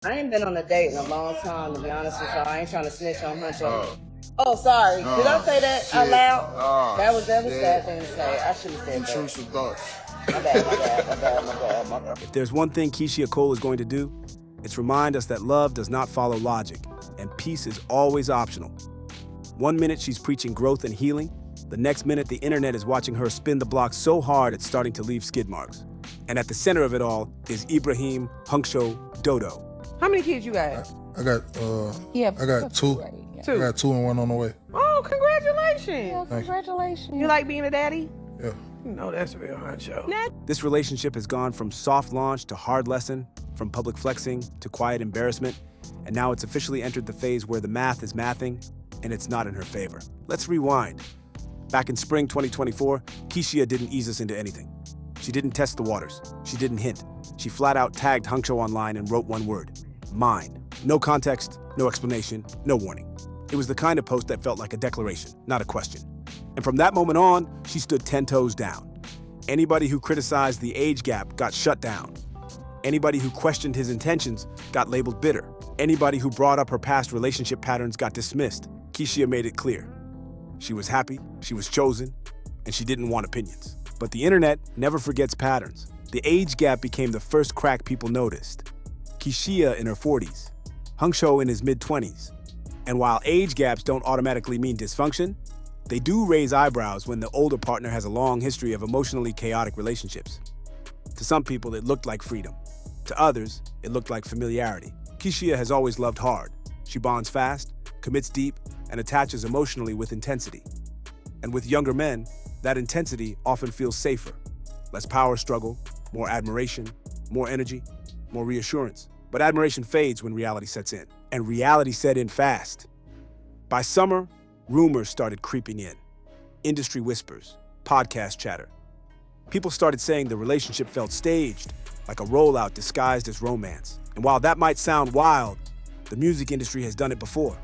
I ain't been on a date in a long time, to be honest with y'all. I ain't trying to snitch on Hunxho. Oh, sorry. Did I say that out loud? That was a sad thing to say. I should have said that. Intrusive thoughts. My bad. If there's one thing Keyshia Cole is going to do, it's remind us that love does not follow logic, and peace is always optional. 1 minute she's preaching growth and healing, the next minute the internet is watching her spin the block so hard it's starting to leave skid marks. And at the center of it all is Ibrahim Hunxho Dodo. How many kids you got? I got two. Two. I got two and one on the way. Oh, congratulations. Yeah, congratulations. You like being a daddy? Yeah. No, that's real Hunxho. This relationship has gone from soft launch to hard lesson, from public flexing to quiet embarrassment, and now it's officially entered the phase where the math is mathing, and it's not in her favor. Let's rewind. Back in spring 2024, Keyshia didn't ease us into anything. She didn't test the waters. She didn't hint. She flat out tagged Hunxho online and wrote one word: mine. No context, no explanation, no warning. It was the kind of post that felt like a declaration, not a question. And from that moment on, she stood 10 toes down. Anybody who criticized the age gap got shut down. Anybody who questioned his intentions got labeled bitter. Anybody who brought up her past relationship patterns got dismissed. Keyshia made it clear. She was happy, she was chosen, and she didn't want opinions. But the internet never forgets patterns. The age gap became the first crack people noticed. Keyshia in her 40s, Hunxho in his mid-20s. And while age gaps don't automatically mean dysfunction, they do raise eyebrows when the older partner has a long history of emotionally chaotic relationships. To some people, it looked like freedom. To others, it looked like familiarity. Keyshia has always loved hard. She bonds fast, commits deep, and attaches emotionally with intensity. And with younger men, that intensity often feels safer. Less power struggle, more admiration, more energy, more reassurance. But admiration fades when reality sets in. And reality set in fast. By summer, rumors started creeping in. Industry whispers, podcast chatter. People started saying the relationship felt staged, like a rollout disguised as romance. And while that might sound wild, the music industry has done it before.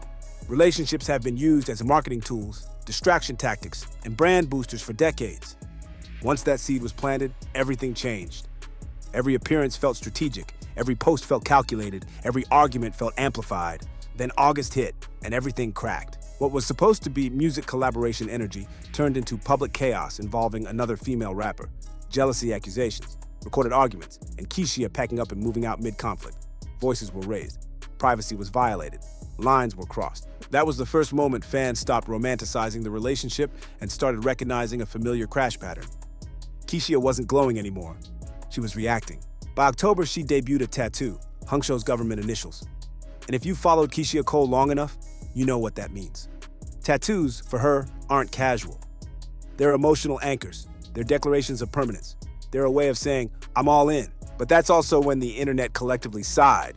Relationships have been used as marketing tools, distraction tactics, and brand boosters for decades. Once that seed was planted, everything changed. Every appearance felt strategic, every post felt calculated, every argument felt amplified. Then August hit, and everything cracked. What was supposed to be music collaboration energy turned into public chaos involving another female rapper, jealousy accusations, recorded arguments, and Keyshia packing up and moving out mid-conflict. Voices were raised. Privacy was violated. Lines were crossed. That was the first moment fans stopped romanticizing the relationship and started recognizing a familiar crash pattern. Keyshia wasn't glowing anymore. She was reacting. By October, she debuted a tattoo, Hunxho's government initials. And if you followed Keyshia Cole long enough, you know what that means. Tattoos, for her, aren't casual. They're emotional anchors. They're declarations of permanence. They're a way of saying, I'm all in. But that's also when the internet collectively sighed.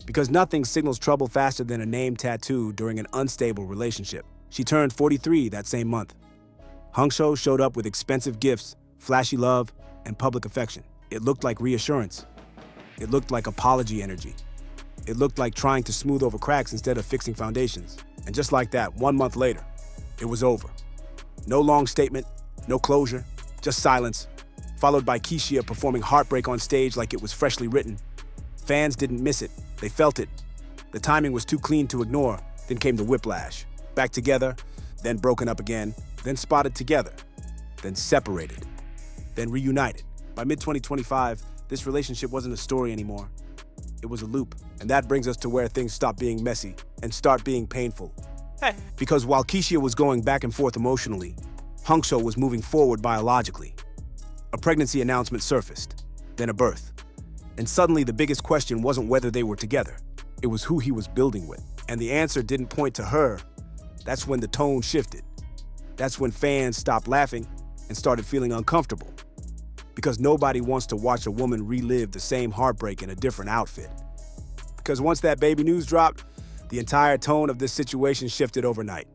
Because nothing signals trouble faster than a name tattoo during an unstable relationship. She turned 43 that same month. Hunxho showed up with expensive gifts, flashy love, and public affection. It looked like reassurance. It looked like apology energy. It looked like trying to smooth over cracks instead of fixing foundations. And just like that, 1 month later, it was over. No long statement, no closure, just silence, followed by Keyshia performing Heartbreak on stage like it was freshly written. Fans didn't miss it. They felt it. The timing was too clean to ignore. Then came the whiplash. Back together, then broken up again, then spotted together, then separated, then reunited. By mid-2025, this relationship wasn't a story anymore. It was a loop. And that brings us to where things stop being messy and start being painful. Because while Keyshia was going back and forth emotionally, Hunxho was moving forward biologically. A pregnancy announcement surfaced, then a birth. And suddenly the biggest question wasn't whether they were together. It was who he was building with. And the answer didn't point to her. That's when the tone shifted. That's when fans stopped laughing and started feeling uncomfortable. Because nobody wants to watch a woman relive the same heartbreak in a different outfit. Because once that baby news dropped, the entire tone of this situation shifted overnight.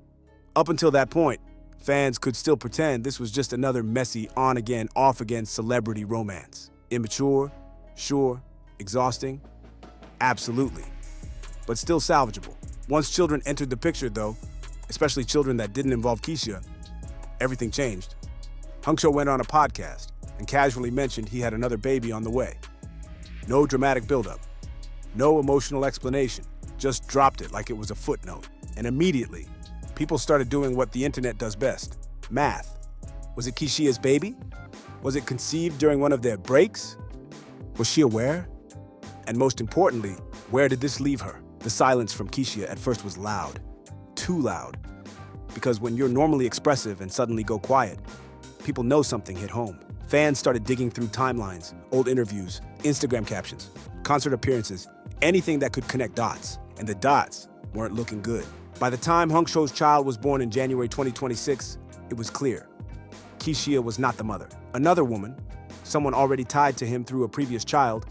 Up until that point, fans could still pretend this was just another messy on-again, off-again celebrity romance. Immature, sure, exhausting, absolutely, but still salvageable. Once children entered the picture, though, especially children that didn't involve Keyshia, everything changed. Hunxho went on a podcast and casually mentioned he had another baby on the way. No dramatic buildup. No emotional explanation, just dropped it like it was a footnote. And immediately, people started doing what the internet does best, math. Was it Keyshia's baby? Was it conceived during one of their breaks? Was she aware? And most importantly, where did this leave her? The silence from Keyshia at first was loud, too loud. Because when you're normally expressive and suddenly go quiet, people know something hit home. Fans started digging through timelines, old interviews, Instagram captions, concert appearances, anything that could connect dots. And the dots weren't looking good. By the time Hunxho's child was born in January 2026, it was clear. Keyshia was not the mother. Another woman, someone already tied to him through a previous child,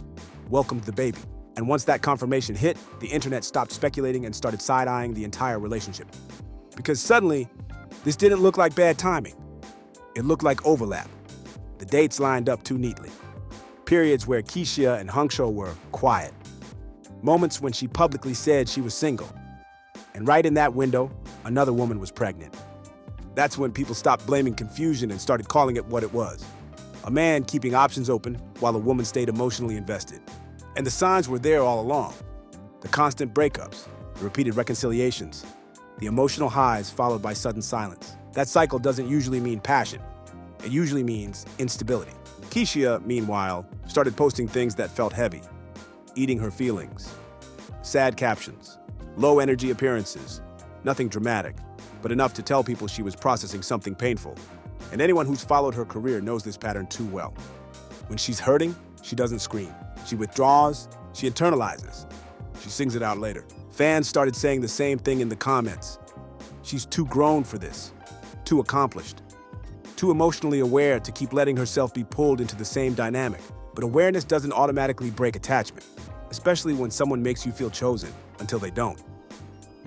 welcomed the baby. And once that confirmation hit, the internet stopped speculating and started side-eyeing the entire relationship. Because suddenly, this didn't look like bad timing. It looked like overlap. The dates lined up too neatly. Periods where Keyshia and Hunxho were quiet. Moments when she publicly said she was single. And right in that window, another woman was pregnant. That's when people stopped blaming confusion and started calling it what it was. A man keeping options open while a woman stayed emotionally invested. And the signs were there all along. The constant breakups, the repeated reconciliations, the emotional highs followed by sudden silence. That cycle doesn't usually mean passion. It usually means instability. Keyshia, meanwhile, started posting things that felt heavy, eating her feelings. Sad captions, low energy appearances, nothing dramatic, but enough to tell people she was processing something painful. And anyone who's followed her career knows this pattern too well. When she's hurting, she doesn't scream. She withdraws, she internalizes. She sings it out later. Fans started saying the same thing in the comments. She's too grown for this, too accomplished, too emotionally aware to keep letting herself be pulled into the same dynamic. But awareness doesn't automatically break attachment, especially when someone makes you feel chosen until they don't.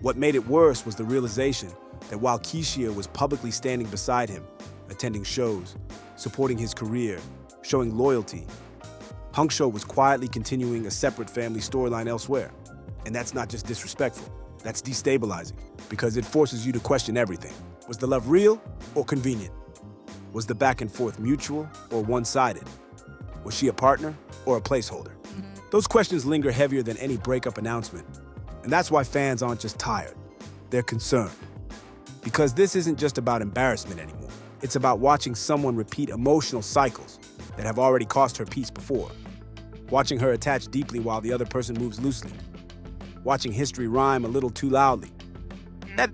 What made it worse was the realization that while Keyshia was publicly standing beside him, attending shows, supporting his career, showing loyalty, Hunxho was quietly continuing a separate family storyline elsewhere. And that's not just disrespectful, that's destabilizing, because it forces you to question everything. Was the love real or convenient? Was the back and forth mutual or one-sided? Was she a partner or a placeholder? Those questions linger heavier than any breakup announcement. And that's why fans aren't just tired, they're concerned. Because this isn't just about embarrassment anymore. It's about watching someone repeat emotional cycles that have already cost her peace before. Watching her attach deeply while the other person moves loosely. Watching history rhyme a little too loudly.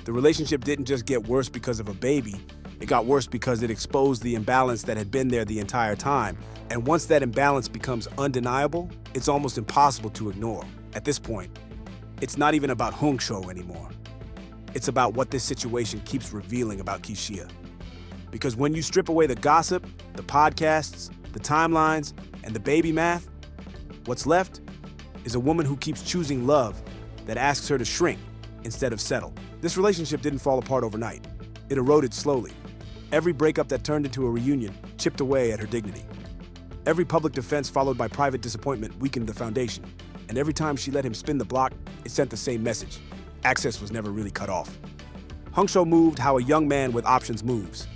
The relationship didn't just get worse because of a baby, it got worse because it exposed the imbalance that had been there the entire time. And once that imbalance becomes undeniable, it's almost impossible to ignore. At this point, it's not even about Hunxho anymore. It's about what this situation keeps revealing about Keyshia. Because when you strip away the gossip, the podcasts, the timelines, and the baby math, what's left is a woman who keeps choosing love that asks her to shrink instead of settle. This relationship didn't fall apart overnight. It eroded slowly. Every breakup that turned into a reunion chipped away at her dignity. Every public defense followed by private disappointment weakened the foundation. And every time she let him spin the block, it sent the same message. Access was never really cut off. Hunxho moved how a young man with options moves.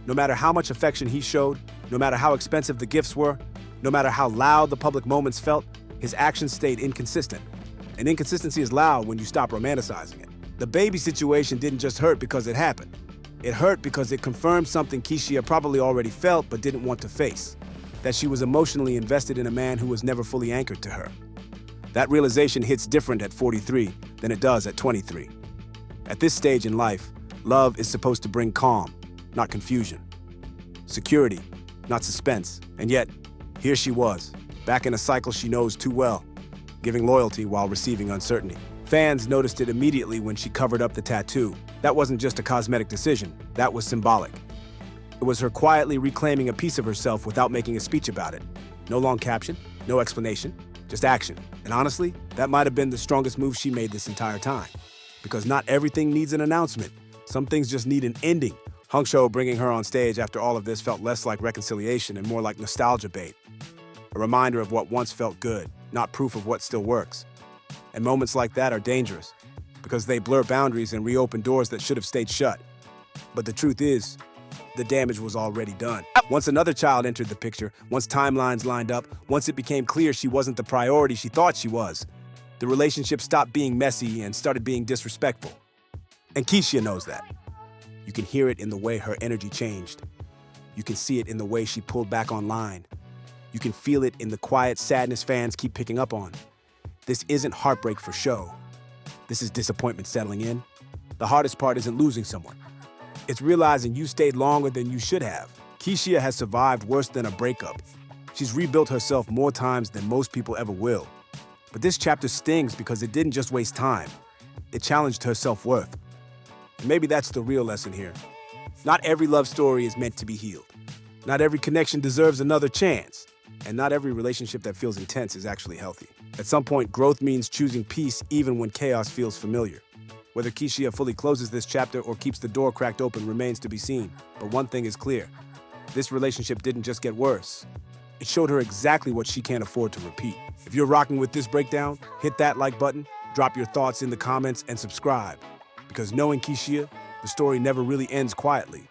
No matter how much affection he showed, no matter how expensive the gifts were, no matter how loud the public moments felt, his actions stayed inconsistent. And inconsistency is loud when you stop romanticizing it. The baby situation didn't just hurt because it happened. It hurt because it confirmed something Keyshia probably already felt but didn't want to face. That she was emotionally invested in a man who was never fully anchored to her. That realization hits different at 43 than it does at 23. At this stage in life, love is supposed to bring calm, not confusion. Security, not suspense. And yet, here she was, back in a cycle she knows too well, giving loyalty while receiving uncertainty. Fans noticed it immediately when she covered up the tattoo. That wasn't just a cosmetic decision, that was symbolic. It was her quietly reclaiming a piece of herself without making a speech about it. No long caption, no explanation, just action. And honestly, that might have been the strongest move she made this entire time. Because not everything needs an announcement. Some things just need an ending. Hunxho bringing her on stage after all of this felt less like reconciliation and more like nostalgia bait. A reminder of what once felt good, not proof of what still works. And moments like that are dangerous, because they blur boundaries and reopen doors that should have stayed shut. But the truth is, the damage was already done. Once another child entered the picture, once timelines lined up, once it became clear she wasn't the priority she thought she was, The relationship stopped being messy and started being disrespectful. And Keyshia knows that. You can hear it in the way her energy changed. You can see it in the way she pulled back online. You can feel it in the quiet sadness fans keep picking up on. This isn't heartbreak for show. This is disappointment settling in. The hardest part isn't losing someone. It's realizing you stayed longer than you should have. Keyshia has survived worse than a breakup. She's rebuilt herself more times than most people ever will. But this chapter stings because it didn't just waste time. It challenged her self-worth. And maybe that's the real lesson here. Not every love story is meant to be healed. Not every connection deserves another chance. And not every relationship that feels intense is actually healthy. At some point, growth means choosing peace even when chaos feels familiar. Whether Keyshia fully closes this chapter or keeps the door cracked open remains to be seen. But one thing is clear. This relationship didn't just get worse. It showed her exactly what she can't afford to repeat. If you're rocking with this breakdown, hit that like button, drop your thoughts in the comments, and subscribe. Because knowing Keyshia, the story never really ends quietly.